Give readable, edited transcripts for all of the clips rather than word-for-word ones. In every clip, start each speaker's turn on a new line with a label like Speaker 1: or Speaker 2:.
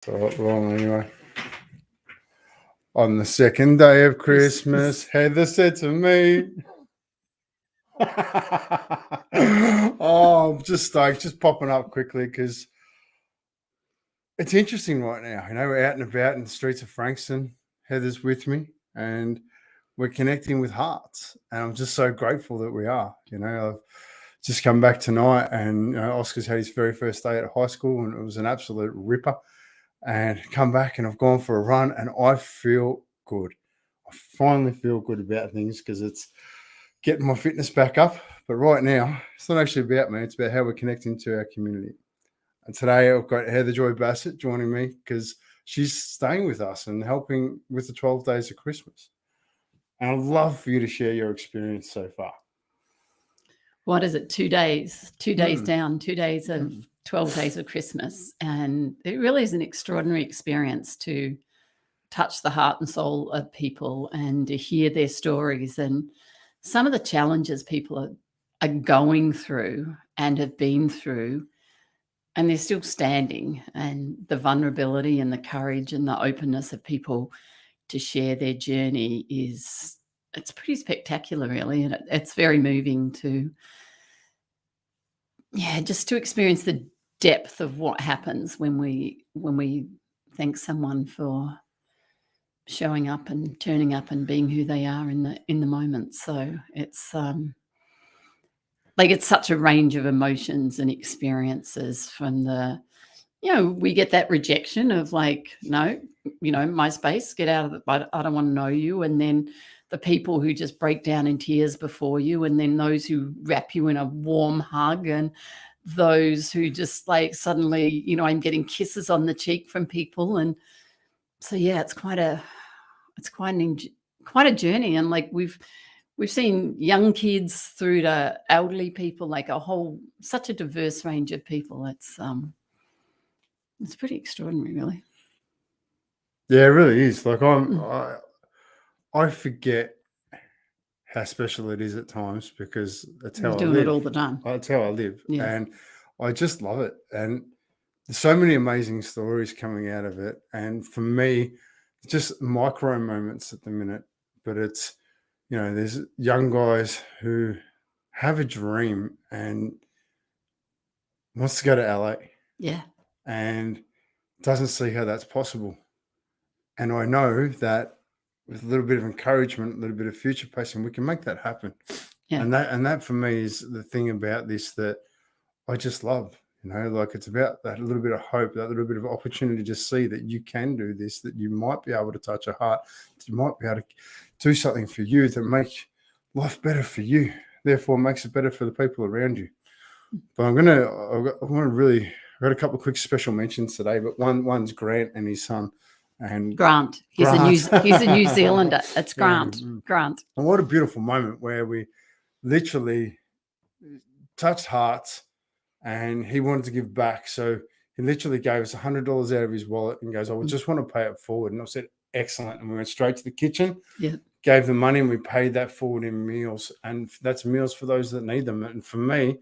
Speaker 1: So long anyway. On the second day of Christmas, Heather said to me, "Oh, I'm just stoked, just popping up quickly because it's interesting right now. We're out and about in the streets of Frankston. Heather's with me, and we're connecting with hearts. And I'm just so grateful that we are. I've just come back tonight, and Oscar's had his very first day at high school, and it was an absolute ripper. And come back, and I've gone for a run, and I feel good. I finally feel good about things because it's getting my fitness back up. But right now, it's not actually about me. It's about how we're connecting to our community. And today I've got Heather Joy Bassett joining me because she's staying with us and helping with the 12 days of Christmas. And I'd love for you to share your experience so far.
Speaker 2: What is it? 2 days, 2 days down, 2 days of 12 days of Christmas. And it really is an extraordinary experience to touch the heart and soul of people and to hear their stories and some of the challenges people are going through and have been through, and they're still standing, and the vulnerability and the courage and the openness of people to share their journey it's pretty spectacular, really. And it's very moving to just to experience the depth of what happens when we thank someone for showing up and turning up and being who they are in the moment. So it's it's such a range of emotions and experiences from the we get that rejection of no, my space, get out of it, I don't want to know you. And then the people who just break down in tears before you, and then those who wrap you in a warm hug, and those who just suddenly, I'm getting kisses on the cheek from people. And so, it's quite a journey. And we've seen young kids through to elderly people, such a diverse range of people. It's pretty extraordinary, really.
Speaker 1: Yeah, it really is. I forget how special it is at times because that's how I live.
Speaker 2: Doing it all the time.
Speaker 1: That's how I live.
Speaker 2: Yeah.
Speaker 1: And I just love it. And there's so many amazing stories coming out of it. And for me, just micro moments at the minute. But it's, there's young guys who have a dream and wants to go to LA.
Speaker 2: Yeah.
Speaker 1: And doesn't see how that's possible. And I know that with a little bit of encouragement, a little bit of future pacing, we can make that happen.
Speaker 2: Yeah.
Speaker 1: And that for me is the thing about this that I just love. It's about that little bit of hope, that little bit of opportunity to see that you can do this, that you might be able to touch a heart, that you might be able to do something for you that make life better for you, therefore makes it better for the people around you. But I've got a couple of quick special mentions today, but one's Grant and his son. And
Speaker 2: Grant. He's a New Zealander. It's Grant. Yeah. Grant.
Speaker 1: And what a beautiful moment where we literally touched hearts, and he wanted to give back. So he literally gave us $100 out of his wallet and goes, I just want to pay it forward. And I said, excellent. And we went straight to the kitchen, gave the money, and we paid that forward in meals. And that's meals for those that need them. And for me,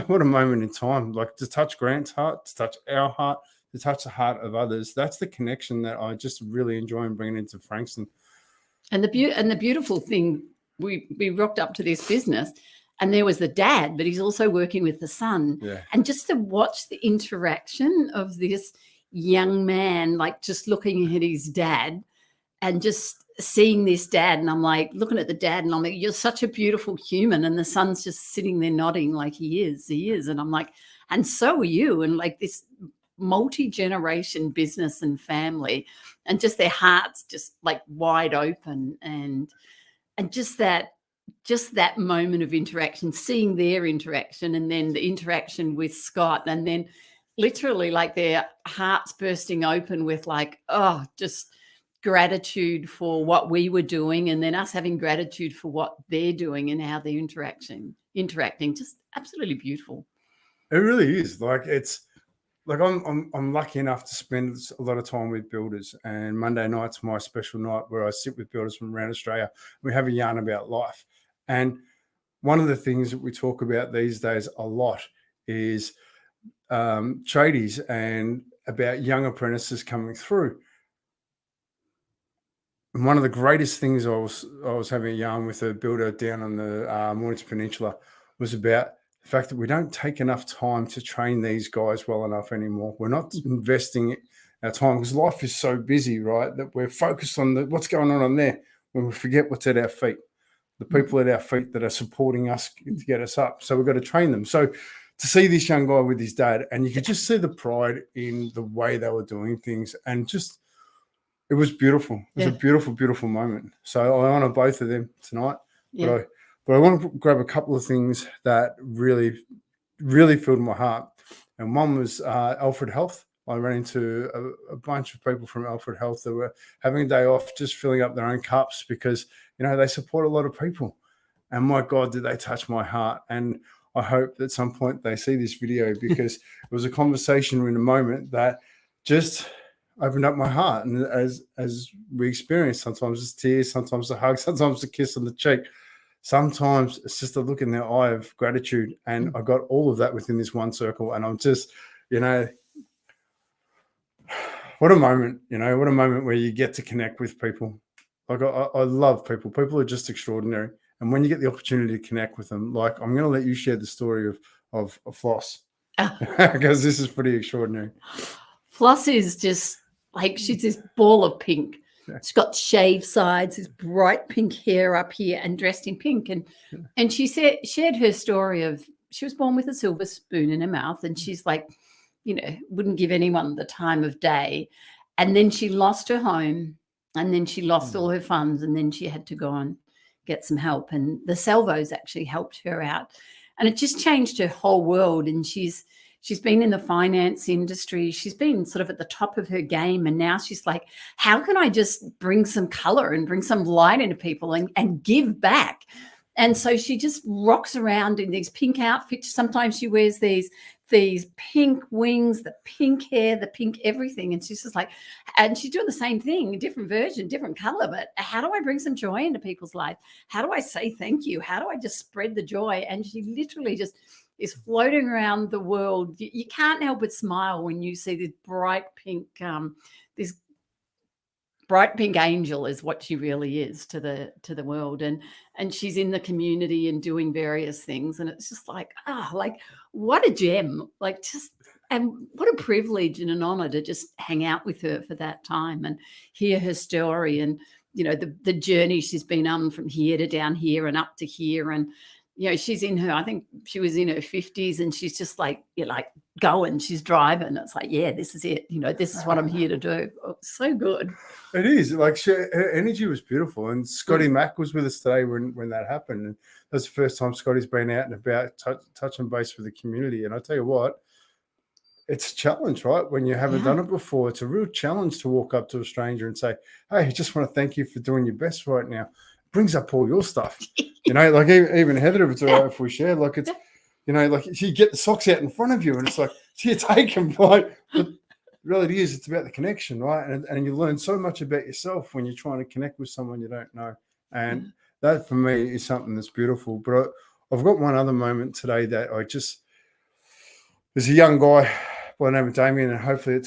Speaker 1: what a moment in time, to touch Grant's heart, to touch our heart, to touch the heart of others. That's the connection that I just really enjoy bringing into Frankston.
Speaker 2: And the beautiful thing, we rocked up to this business, and there was the dad, but he's also working with the son.
Speaker 1: Yeah.
Speaker 2: And just to watch the interaction of this young man, just looking at his dad and just seeing this dad, and I'm looking at the dad, and I'm like, you're such a beautiful human. And the son's just sitting there nodding like he is. And I'm like, and so are you. And this multi-generation business and family, and just their hearts just wide open, and just that moment of interaction, seeing their interaction, and then the interaction with Scott, and then literally their hearts bursting open with just gratitude for what we were doing, and then us having gratitude for what they're doing and how they're interacting, just absolutely beautiful.
Speaker 1: It really is. I'm lucky enough to spend a lot of time with builders, and Monday night's my special night where I sit with builders from around Australia. We have a yarn about life. And one of the things that we talk about these days a lot is tradies and about young apprentices coming through. And one of the greatest things I was having a yarn with a builder down on the Mornington Peninsula was about the fact that we don't take enough time to train these guys well enough anymore. We're not investing our time because life is so busy, right? That we're focused on what's going on there when we forget what's at our feet, the people at our feet that are supporting us to get us up. So we've got to train them. So to see this young guy with his dad, and you could just see the pride in the way they were doing things, and just it was beautiful. It was a beautiful, beautiful moment. So I honour both of them tonight.
Speaker 2: Yeah.
Speaker 1: But I want to grab a couple of things that really, really filled my heart. And one was Alfred Health. I ran into a bunch of people from Alfred Health that were having a day off, just filling up their own cups because, you know, they support a lot of people. And my God, did they touch my heart. And I hope at some point they see this video because it was a conversation in a moment that just opened up my heart. And as we experience, sometimes it's tears, sometimes a hug, sometimes a kiss on the cheek. Sometimes it's just a look in their eye of gratitude. And I got all of that within this one circle. And I'm just, you know, what a moment, you know, what a moment where you get to connect with people. Like I love people. People are just extraordinary. And when you get the opportunity to connect with them, like I'm going to let you share the story of Floss because this is pretty extraordinary.
Speaker 2: Floss is just like, she's this ball of pink. She's got shaved sides, this bright pink hair up here and dressed in pink. And she shared her story of, she was born with a silver spoon in her mouth, and she's like, you know, wouldn't give anyone the time of day. And then she lost her home, and then she lost all her funds, and then she had to go and get some help. And the Salvos actually helped her out. And it just changed her whole world. And she's been in the finance industry. She's been sort of at the top of her game. And now she's like, how can I just bring some color and bring some light into people and give back? And so she just rocks around in these pink outfits. Sometimes she wears these pink wings, the pink hair, the pink everything. And she's just like, and she's doing the same thing, different version, different color. But how do I bring some joy into people's life? How do I say thank you? How do I just spread the joy? And she literally just is floating around the world. You can't help but smile when you see this bright pink, this bright pink angel is what she really is to the world. And she's in the community and doing various things. And it's just like, like what a gem, like just, and what a privilege and an honor to just hang out with her for that time and hear her story. And, you know, the journey she's been on from here to down here and up to here. And, you know, she's in her, I think she was in her 50s, and she's just like, you're like going, she's driving. It's like, yeah, this is it. You know, this is what I'm here to do. Oh, so good.
Speaker 1: It is like her energy was beautiful. And Scotty Mack was with us today when that happened. And that's the first time Scotty's been out and about touching base with the community. And I tell you what, it's a challenge, right? When you haven't done it before, it's a real challenge to walk up to a stranger and say, hey, I just want to thank you for doing your best right now. It brings up all your stuff. You know, like even Heather, if it's all right if we share, like it's, you know, like you get the socks out in front of you and it's like, so you take them, right? But the reality is it's about the connection, right? And you learn so much about yourself when you're trying to connect with someone you don't know. And that for me is something that's beautiful. But I've got one other moment today that there's a young guy by the name of Damien, and hopefully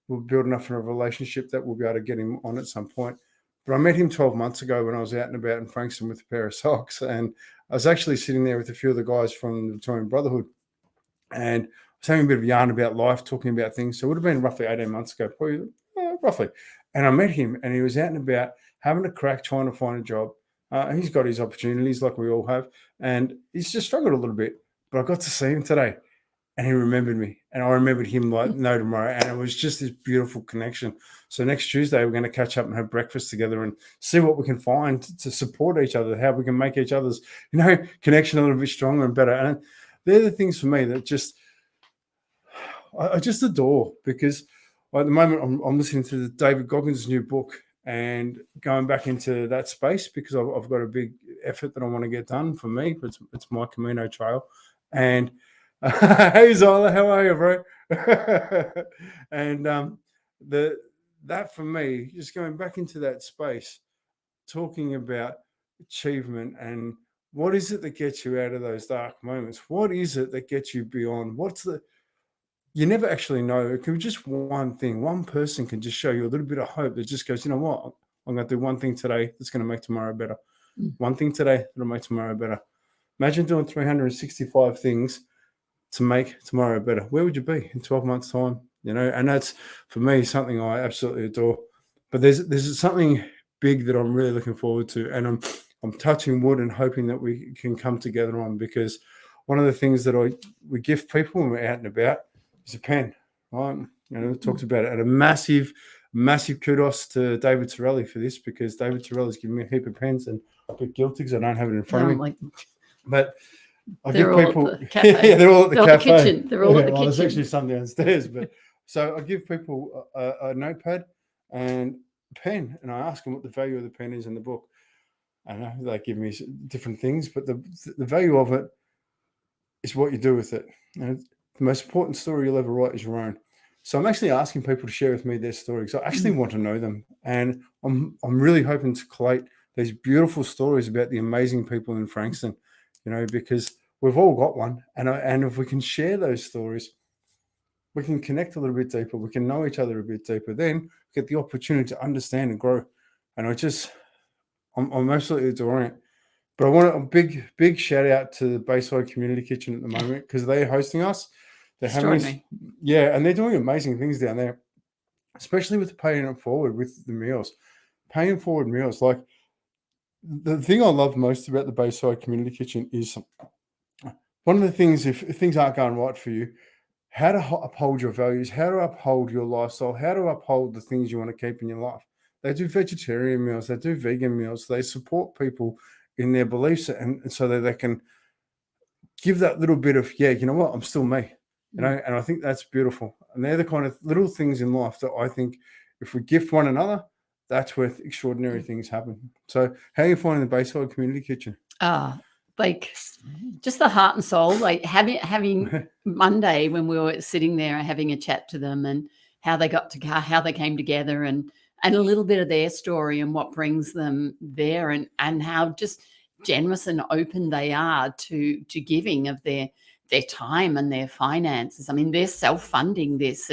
Speaker 1: we'll build enough of a relationship that we'll be able to get him on at some point. But I met him 12 months ago when I was out and about in Frankston with a pair of socks. And I was actually sitting there with a few of the guys from the Victorian Brotherhood. And I was having a bit of a yarn about life, talking about things. So it would have been roughly 18 months ago, probably roughly. And I met him, and he was out and about having a crack, trying to find a job. He's got his opportunities like we all have. And he's just struggled a little bit. But I got to see him today. And he remembered me, and I remembered him like no tomorrow. And it was just this beautiful connection. So next Tuesday, we're going to catch up and have breakfast together and see what we can find to support each other, how we can make each other's, you know, connection a little bit stronger and better. And they're the things for me that just, I just adore, because at the moment I'm listening to David Goggins' new book and going back into that space because I've got a big effort that I want to get done for me. It's my Camino Trail. And hey Zola, how are you, bro? And that for me, just going back into that space, talking about achievement and what is it that gets you out of those dark moments? What is it that gets you beyond? What's you never actually know. It could be just one thing. One person can just show you a little bit of hope that just goes, you know what? I'm going to do one thing today that's going to make tomorrow better.
Speaker 2: Mm.
Speaker 1: One thing today that'll make tomorrow better. Imagine doing 365 things to make tomorrow better. Where would you be in 12 months' time? You know, and that's for me something I absolutely adore. But there's something big that I'm really looking forward to, and I'm touching wood and hoping that we can come together on, because one of the things that we gift people when we're out and about is a pen, right? You know, we talked about it, and a massive kudos to David Torelli for this, because David Torelli's given me a heap of pens, and I'm a bit guilty because I don't have it in front of me. But I give people, yeah, they're all at the cafe.
Speaker 2: Kitchen. They're all at the kitchen.
Speaker 1: There's actually some downstairs, but so I give people a notepad and a pen, and I ask them what the value of the pen is in the book. I know they give me different things, but the value of it is what you do with it. And the most important story you'll ever write is your own. So I'm actually asking people to share with me their stories. I actually want to know them, and I'm really hoping to collate these beautiful stories about the amazing people in Frankston. You know, because we've all got one, and if we can share those stories, we can connect a little bit deeper. We can know each other a bit deeper. Then get the opportunity to understand and grow. And I'm absolutely adoring it. But I want a big shout out to the Bayside Community Kitchen at the moment, because they're hosting us. They're having, and they're doing amazing things down there, especially with paying it forward with the meals, paying forward meals. Like, the thing I love most about the Bayside Community Kitchen is one of the things, if things aren't going right for you, how to uphold your values, how to uphold your lifestyle, how to uphold the things you want to keep in your life. They do vegetarian meals, they do vegan meals, they support people in their beliefs, and so that they can give that little bit of, you know what, I'm still me, you know, and I think that's beautiful. And they're the kind of little things in life that I think if we gift one another, that's where extraordinary things happen. So how are you finding the Bayside Community Kitchen?
Speaker 2: Like just the heart and soul, like having Monday when we were sitting there and having a chat to them, and how they came together, and a little bit of their story and what brings them there, and how just generous and open they are to giving of their time and their finances. I mean, they're self-funding this.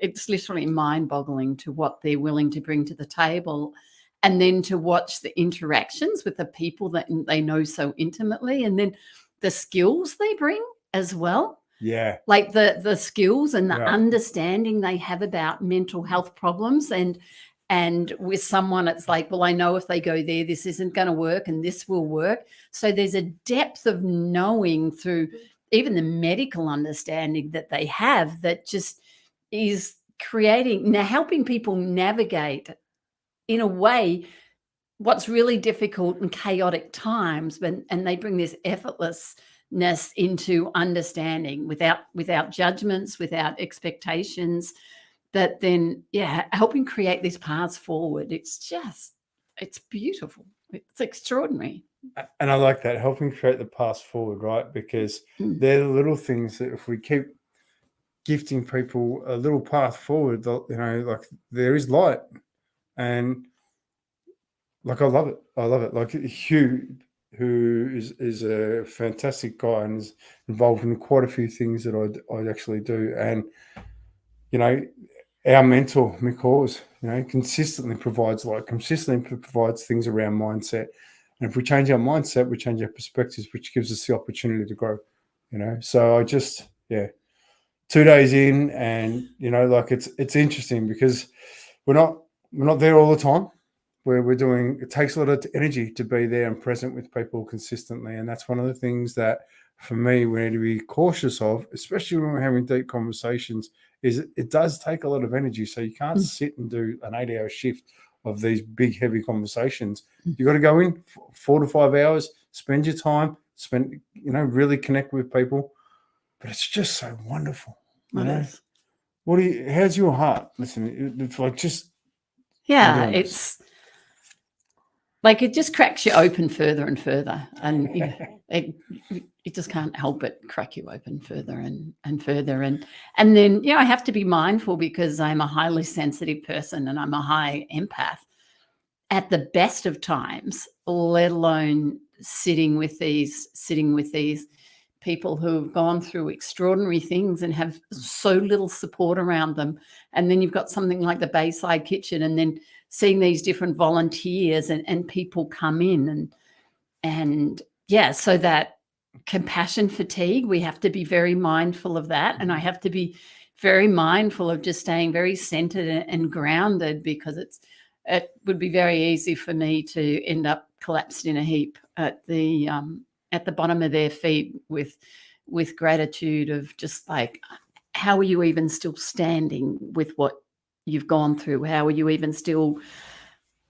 Speaker 2: It's literally mind-boggling to what they're willing to bring to the table. And then to watch the interactions with the people that they know so intimately, and then the skills they bring as well.
Speaker 1: Yeah.
Speaker 2: Like the skills and the understanding they have about mental health problems. And with someone, it's like, well, I know if they go there, this isn't going to work and this will work. So there's a depth of knowing through even the medical understanding that they have that just is helping people navigate in a way what's really difficult and chaotic times, and they bring this effortlessness into understanding without judgments, without expectations, that then helping create these paths forward. It's beautiful. It's extraordinary.
Speaker 1: And I like that, helping create the path forward, right? Because they're the little things that if we keep gifting people a little path forward, you know, like there is light. And like, I love it. Like Hugh, who is a fantastic guy and is involved in quite a few things that I actually do. And, you know, our mentor, Mick Hawes, you know, consistently provides things around mindset. And if we change our mindset, we change our perspectives, which gives us the opportunity to grow, you know. So I just, 2 days in, and, you know, like it's interesting because we're not there all the time. It takes a lot of energy to be there and present with people consistently. And that's one of the things that, for me, we need to be cautious of, especially when we're having deep conversations, is it does take a lot of energy. So you can't sit and do an 8-hour shift of these big, heavy conversations. You got to go in 4 to 5 hours, spend your time, really connect with people. But it's just so wonderful. You know? How's your heart? Listen, it's like just...
Speaker 2: Yeah, it's... like it just cracks you open further and further, and it just can't help but crack you open further and further, and then I have to be mindful because I'm a highly sensitive person and I'm a high empath at the best of times, let alone sitting with these people who have gone through extraordinary things and have so little support around them. And then you've got something like the Bayside Kitchen, and then seeing these different volunteers and people come in and yeah, so that compassion fatigue, we have to be very mindful of that. And I have to be very mindful of just staying very centered and grounded, because it would be very easy for me to end up collapsed in a heap at the bottom of their feet with gratitude of just like, how are you even still standing with what you've gone through? How are you even still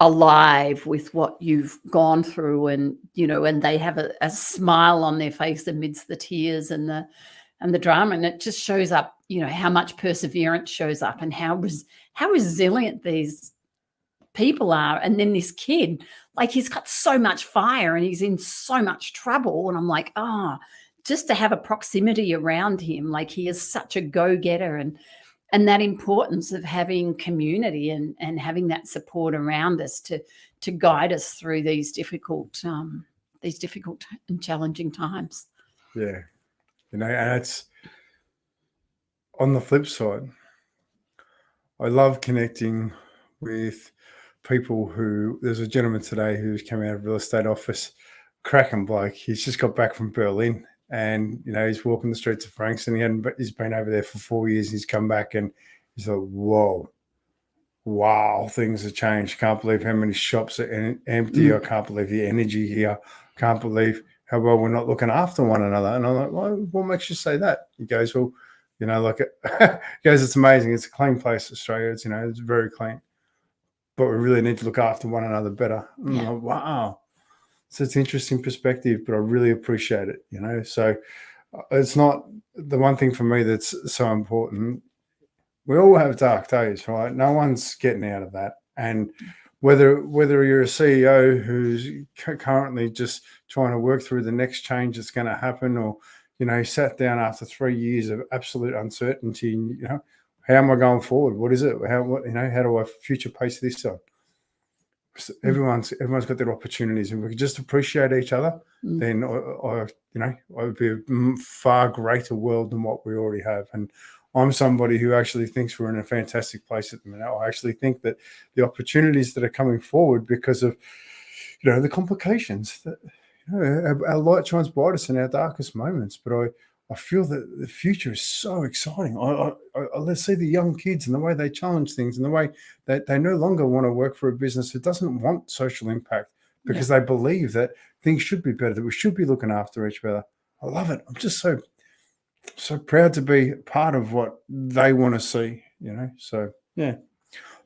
Speaker 2: alive with what you've gone through? And and they have a smile on their face amidst the tears and the drama, and it just shows up, how much perseverance shows up, and how resilient these people are. And then this kid, like, he's got so much fire and he's in so much trouble, and I'm like, just to have a proximity around him, like, he is such a go-getter, and that importance of having community and having that support around us to guide us through these difficult and challenging times.
Speaker 1: Yeah. And it's on the flip side, I love connecting with people who, there's a gentleman today who's come out of real estate office, cracking bloke. He's just got back from Berlin, and he's walking the streets of Frankston. He's been over there for 4 years. He's come back and he's like, whoa, wow, things have changed. Can't believe how many shops are empty. I can't believe the energy here. Can't believe how well we're not looking after one another. And I'm like, well, what makes you say that? He goes, well, he goes, it's amazing. It's a clean place, Australia. It's, it's very clean, but we really need to look after one another better. I'm like, wow. So it's an interesting perspective, but I really appreciate it, So it's not the one thing for me that's so important. We all have dark days, right? No one's getting out of that. And whether you're a CEO who's currently just trying to work through the next change that's going to happen, or, sat down after 3 years of absolute uncertainty, how am I going forward? What is it? How do I future pace this on? Everyone's got their opportunities, and we could just appreciate each other. Then I would be a far greater world than what we already have. And I'm somebody who actually thinks we're in a fantastic place at the minute. I actually think that the opportunities that are coming forward because of the complications, that our light shines brightest in our darkest moments. But I feel that the future is so exciting. Let's see the young kids and the way they challenge things, and the way that they no longer want to work for a business that doesn't want social impact, because they believe that things should be better, that we should be looking after each other. I love it. I'm just so proud to be part of what they want to see, So, yeah.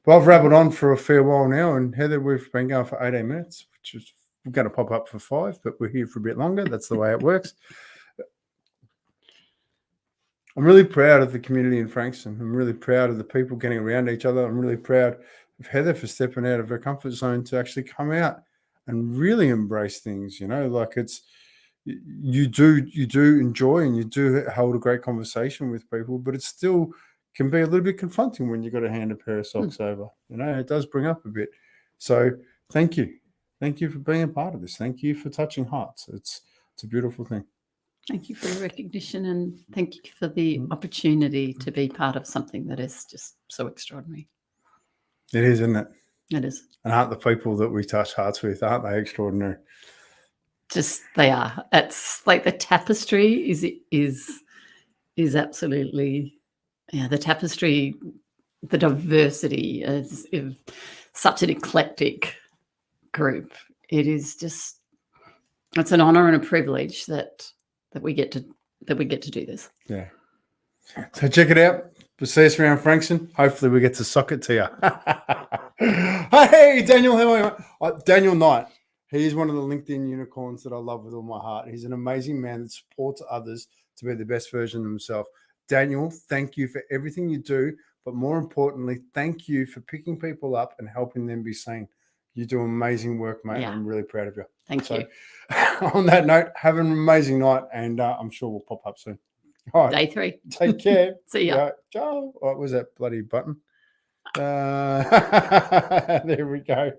Speaker 1: But I've rabbled on for a fair while now, and Heather, we've been going for 18 minutes, which is going to pop up for 5, but we're here for a bit longer. That's the way it works. I'm really proud of the community in Frankston. I'm really proud of the people getting around each other. I'm really proud of Heather for stepping out of her comfort zone to actually come out and really embrace things, like you do enjoy, and you do hold a great conversation with people, but it still can be a little bit confronting when you've got to hand a pair of socks over. It does bring up a bit. So thank you. Thank you for being a part of this. Thank you for touching hearts. It's a beautiful thing.
Speaker 2: Thank you for your recognition, and thank you for the opportunity to be part of something that is just so extraordinary.
Speaker 1: It is, isn't it?
Speaker 2: It is.
Speaker 1: And aren't the people that we touch hearts with, aren't they extraordinary?
Speaker 2: Just they are. It's like the tapestry is absolutely, the tapestry, the diversity is such an eclectic group. It is just, it's an honor and a privilege that we get to do this.
Speaker 1: Yeah. So check it out. We'll see us around Frankston. Hopefully we get to sock it to you. Hey, Daniel, how are you? Daniel Knight. He is one of the LinkedIn unicorns that I love with all my heart. He's an amazing man that supports others to be the best version of himself. Daniel, thank you for everything you do. But more importantly, thank you for picking people up and helping them be seen. You do amazing work, mate. Yeah. I'm really proud of you.
Speaker 2: Thank you.
Speaker 1: On that note, have an amazing night, and I'm sure we'll pop up soon. All right.
Speaker 2: Day 3.
Speaker 1: Take care.
Speaker 2: See ya.
Speaker 1: Ciao. What was that bloody button? There we go.